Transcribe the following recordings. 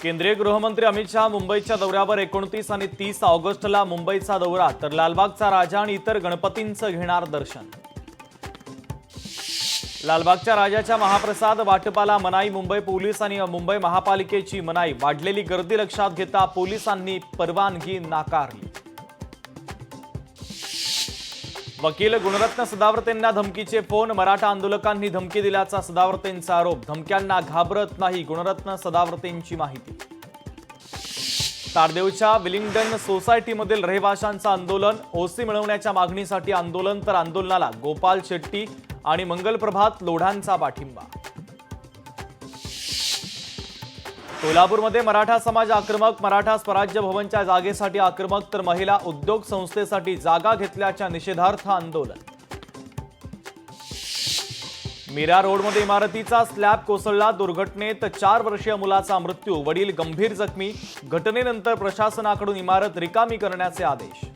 केंद्रीय गृहमंत्री अमित शहा मुंबईच्या दौऱ्यावर 29 आणि 30 ऑगस्टला मुंबईचा दौरा, तर लालबागचा राजा आणि इतर गणपतींचं घेणार दर्शन। लालबागच्या राजाच्या महाप्रसाद वाटपाला मनाई, मुंबई पोलीस आणि मुंबई महापालिकेची मनाई। वाढलेली गर्दी लक्षात घेता पोलिसांनी परवानगी नाकारली। वकील गुणरत्न सदावर्तेंना धमकीचे फोन, मराठा आंदोलकांनी धमकी दिल्याचा सदावर्तेंचा आरोप। धमक्यांना घाबरत नाही गुणरत्न सदावर्तेंची माहिती। तारदेवच्या विलिंग्डन सोसायटीमधील रहिवाशांचं आंदोलन, ओसी मिळवण्याच्या मागणीसाठी आंदोलन, तर आंदोलनाला गोपाल शेट्टी आणि मंगलप्रभात लोढांचा पाठिंबा। कोल्हापूरमध्ये मराठा समाज आक्रमक, मराठा स्वराज्य भवनच्या जागेसाठी आक्रमक, तर महिला उद्योग संस्थेसाठी जागा घेतल्याच्या निषेधार्थ आंदोलन। मीरा रोडमध्ये इमारतीचा स्लॅब कोसळला, दुर्घटनेत 4 वर्षीय मुलाचा मृत्यू, वडील गंभीर जखमी। घटनेनंतर प्रशासनाकडून इमारत रिकामी करण्याचे आदेश।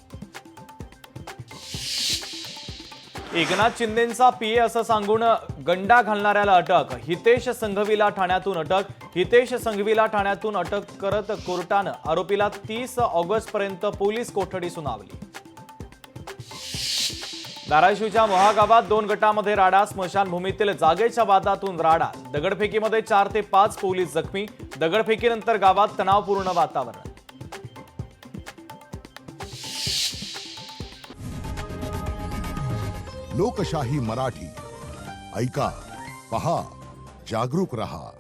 एकनाथ शिंदेंचा पीए असं सांगून गंडा घालणाऱ्याला अटक, हितेश संघवीला ठाण्यातून अटक। हितेश संघवीला ठाण्यातून अटक करत कोर्टानं आरोपीला 30 ऑगस्टपर्यंत पोलीस कोठडी सुनावली। धाराशिवच्या मोहा गावात 2 गटांमध्ये राडा, स्मशानभूमीतील जागेच्या वादातून राडा। दगडफेकीमध्ये 4 ते 5 पोलीस जखमी। दगडफेकीनंतर गावात तणावपूर्ण वातावरण। लोकशाही मराठी ऐका, पहा, जागरूक रहा।